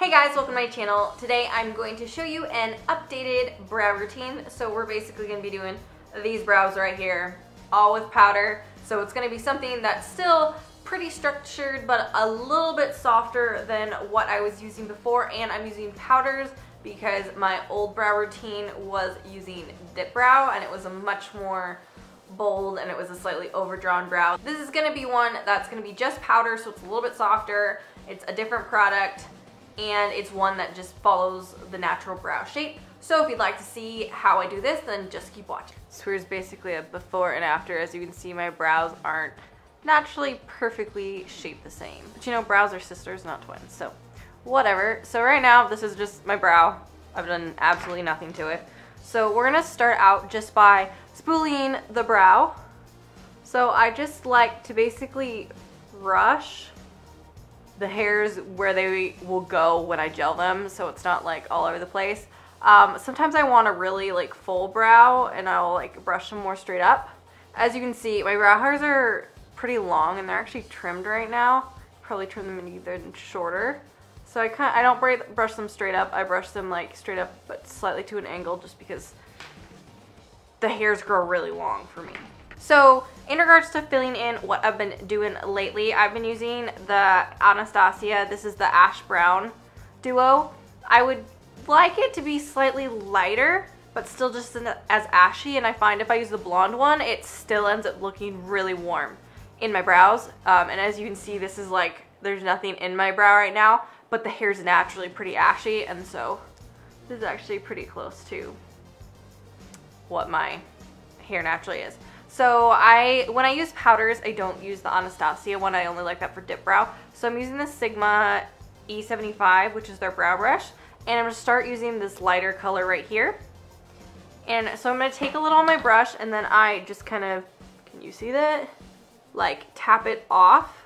Hey guys, welcome to my channel. Today I'm going to show you an updated brow routine. So we're basically going to be doing these brows right here, all with powder. So it's going to be something that's still pretty structured, but a little bit softer than what I was using before. And I'm using powders because my old brow routine was using dip brow and it was a much more bold and it was a slightly overdrawn brow. This is going to be one that's going to be just powder, so it's a little bit softer. It's a different product. And it's one that just follows the natural brow shape. So if you'd like to see how I do this, then just keep watching. So here's basically a before and after. As you can see, my brows aren't naturally perfectly shaped the same. But you know, brows are sisters, not twins, so whatever. So right now, this is just my brow. I've done absolutely nothing to it. So we're gonna start out just by spooling the brow. So I just like to basically brush the hairs where they will go when I gel them, so it's not like all over the place. Sometimes I want a really like full brow and I'll like brush them more straight up. As you can see, my brow hairs are pretty long and they're actually trimmed right now. Probably trim them even shorter. So I don't brush them straight up. I brush them like straight up but slightly to an angle just because the hairs grow really long for me. So in regards to filling in what I've been doing lately, I've been using the Anastasia. This is the Ash Brown Duo. I would like it to be slightly lighter, but still just as ashy. And I find if I use the blonde one, it still ends up looking really warm in my brows. And as you can see, this is like, there's nothing in my brow right now, but the hair's naturally pretty ashy. And so this is actually pretty close to what my hair naturally is. So when I use powders, I don't use the Anastasia one. I only like that for dip brow. So I'm using the Sigma E75, which is their brow brush. And I'm going to start using this lighter color right here. And so I'm going to take a little on my brush and then I just kind of, can you see that? Like tap it off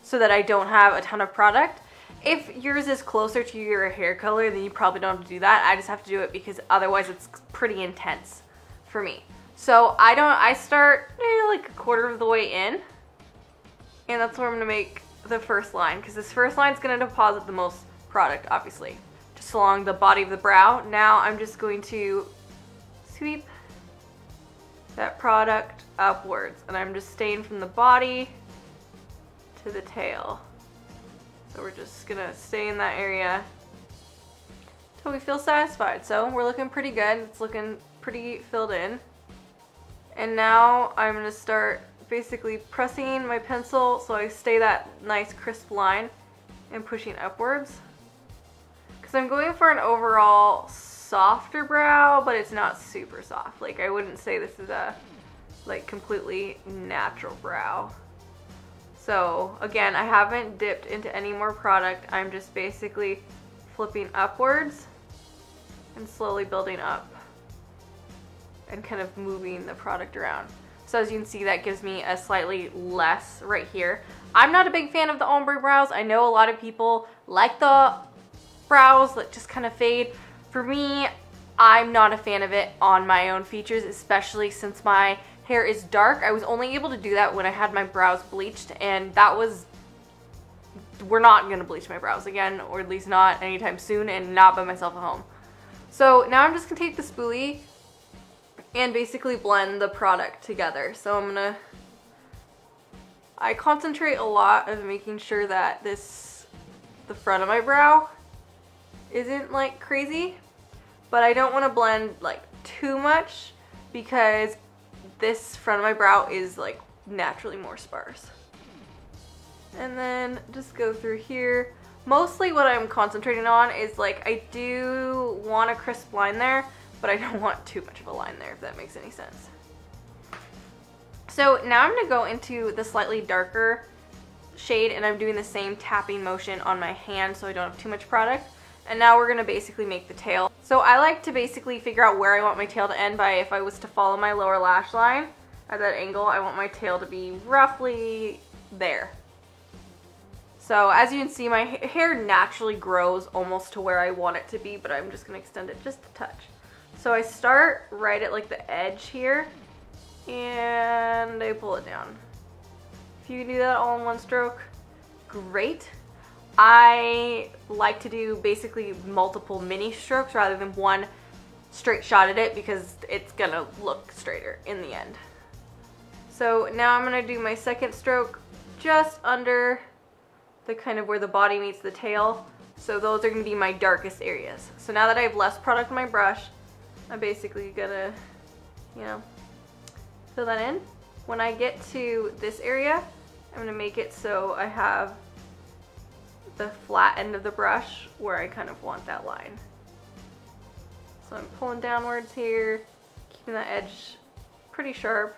so that I don't have a ton of product. If yours is closer to your hair color, then you probably don't have to do that. I just have to do it because otherwise it's pretty intense for me. So I start like a quarter of the way in, and that's where I'm gonna make the first line, because this first line is gonna deposit the most product, obviously, just along the body of the brow. Now I'm just going to sweep that product upwards, and I'm just staying from the body to the tail. So we're just gonna stay in that area until we feel satisfied. So we're looking pretty good. It's looking pretty filled in. And now I'm going to start basically pressing my pencil so I stay that nice crisp line and pushing upwards. Because I'm going for an overall softer brow, but it's not super soft. Like, I wouldn't say this is a like completely natural brow. So again, I haven't dipped into any more product. I'm just basically flipping upwards and slowly building up and kind of moving the product around. So as you can see, that gives me a slightly less right here. I'm not a big fan of the ombre brows. I know a lot of people like the brows that just kind of fade. For me, I'm not a fan of it on my own features, especially since my hair is dark. I was only able to do that when I had my brows bleached, and that was, we're not gonna bleach my brows again, or at least not anytime soon, and not by myself at home. So now I'm just gonna take the spoolie and basically blend the product together. So I concentrate a lot of making sure that the front of my brow isn't like crazy, but I don't want to blend like too much because this front of my brow is like naturally more sparse. And then just go through here. Mostly what I'm concentrating on is like, I do want a crisp line there, but I don't want too much of a line there, if that makes any sense. So now I'm gonna go into the slightly darker shade, and I'm doing the same tapping motion on my hand so I don't have too much product. And now we're gonna basically make the tail. So I like to basically figure out where I want my tail to end by, if I was to follow my lower lash line at that angle, I want my tail to be roughly there. So as you can see, my hair naturally grows almost to where I want it to be, but I'm just gonna extend it just a touch. So I start right at like the edge here and I pull it down. If you can do that all in one stroke, great. I like to do basically multiple mini strokes rather than one straight shot at it because it's gonna look straighter in the end. So now I'm gonna do my second stroke just under the kind of where the body meets the tail. So those are gonna be my darkest areas. So now that I have less product on my brush, I'm basically gonna, you know, fill that in. When I get to this area, I'm gonna make it so I have the flat end of the brush where I kind of want that line. So I'm pulling downwards here, keeping that edge pretty sharp,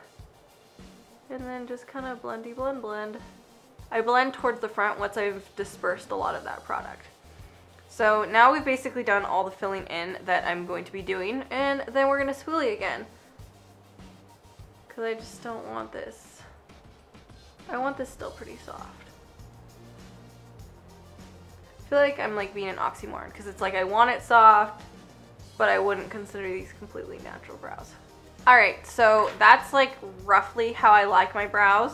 and then just kind of blendy blend blend. I blend towards the front once I've dispersed a lot of that product. So now we've basically done all the filling in that I'm going to be doing, and then we're gonna spoolie again. Because I just don't want this. I want this still pretty soft. I feel like I'm like being an oxymoron because it's like I want it soft, but I wouldn't consider these completely natural brows. Alright, so that's like roughly how I like my brows.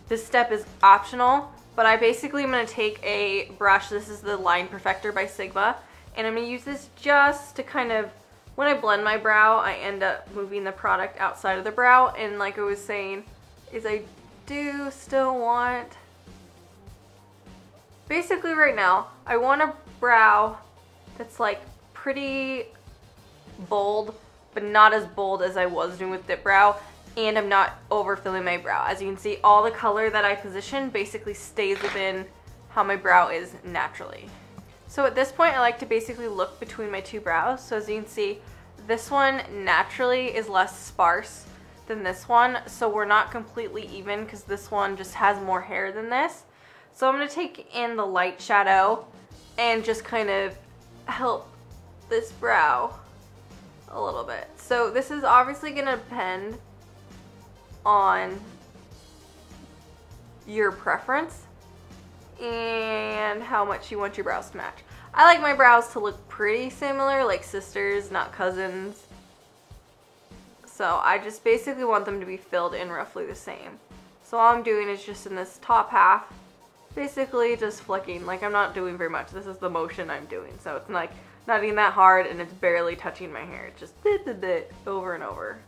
This step is optional, but I basically am going to take a brush. This is the Line Perfector by Sigma, and I'm going to use this just to kind of, when I blend my brow, I end up moving the product outside of the brow, and like I was saying, is I do still want, basically right now, I want a brow that's like pretty bold, but not as bold as I was doing with dip brow, and I'm not overfilling my brow. As you can see, all the color that I position basically stays within how my brow is naturally. So at this point, I like to basically look between my two brows. So as you can see, this one naturally is less sparse than this one, so we're not completely even because this one just has more hair than this. So I'm going to take in the light shadow and just kind of help this brow a little bit. So this is obviously going to depend on your preference and how much you want your brows to match. I like my brows to look pretty similar, like sisters, not cousins. So I just basically want them to be filled in roughly the same. So all I'm doing is just in this top half, basically just flicking. Like I'm not doing very much. This is the motion I'm doing. So it's like not even that hard and it's barely touching my hair. It's just over and over.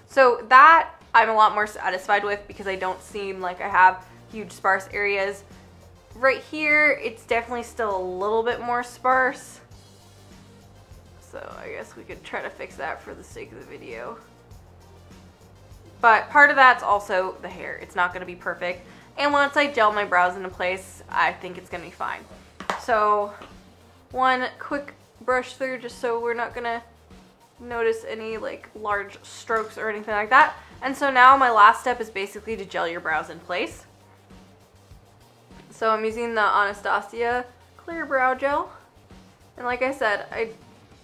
So that I'm a lot more satisfied with because I don't seem like I have huge sparse areas. Right here, it's definitely still a little bit more sparse. So I guess we could try to fix that for the sake of the video. But part of that's also the hair. It's not gonna be perfect. And once I gel my brows into place, I think it's gonna be fine. So one quick brush through just so we're not gonna notice any like large strokes or anything like that. And so now my last step is basically to gel your brows in place. So I'm using the Anastasia clear brow gel, and like I said,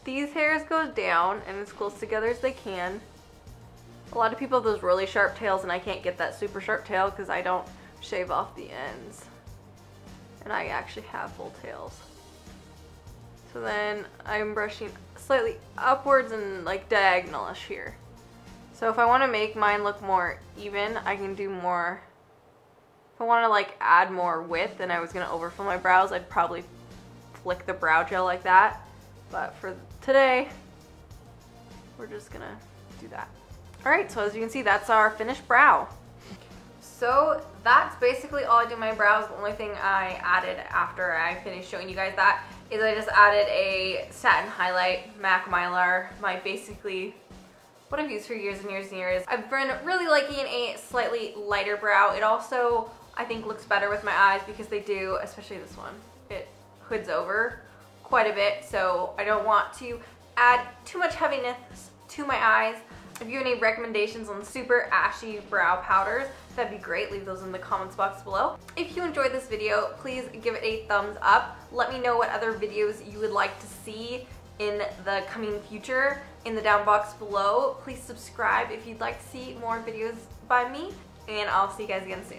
these hairs go down and as close together as they can. A lot of people have those really sharp tails, and I can't get that super sharp tail because I don't shave off the ends, and I actually have full tails. So then I'm brushing slightly upwards and like diagonalish here. So if I want to make mine look more even, I can do more. If I want to like add more width and I was going to overfill my brows, I'd probably flick the brow gel like that. But for today, we're just going to do that. Alright, so as you can see, that's our finished brow. So that's basically all I do my brows. The only thing I added after I finished showing you guys that is I just added a satin highlight, MAC Mylar, my basically what I've used for years and years and years. I've been really liking a slightly lighter brow. It also, I think, looks better with my eyes because they do, especially this one, it hoods over quite a bit, so I don't want to add too much heaviness to my eyes. If you have any recommendations on super ashy brow powders, that'd be great. Leave those in the comments box below. If you enjoyed this video, please give it a thumbs up. Let me know what other videos you would like to see in the coming future in the down box below. Please subscribe if you'd like to see more videos by me, and I'll see you guys again soon.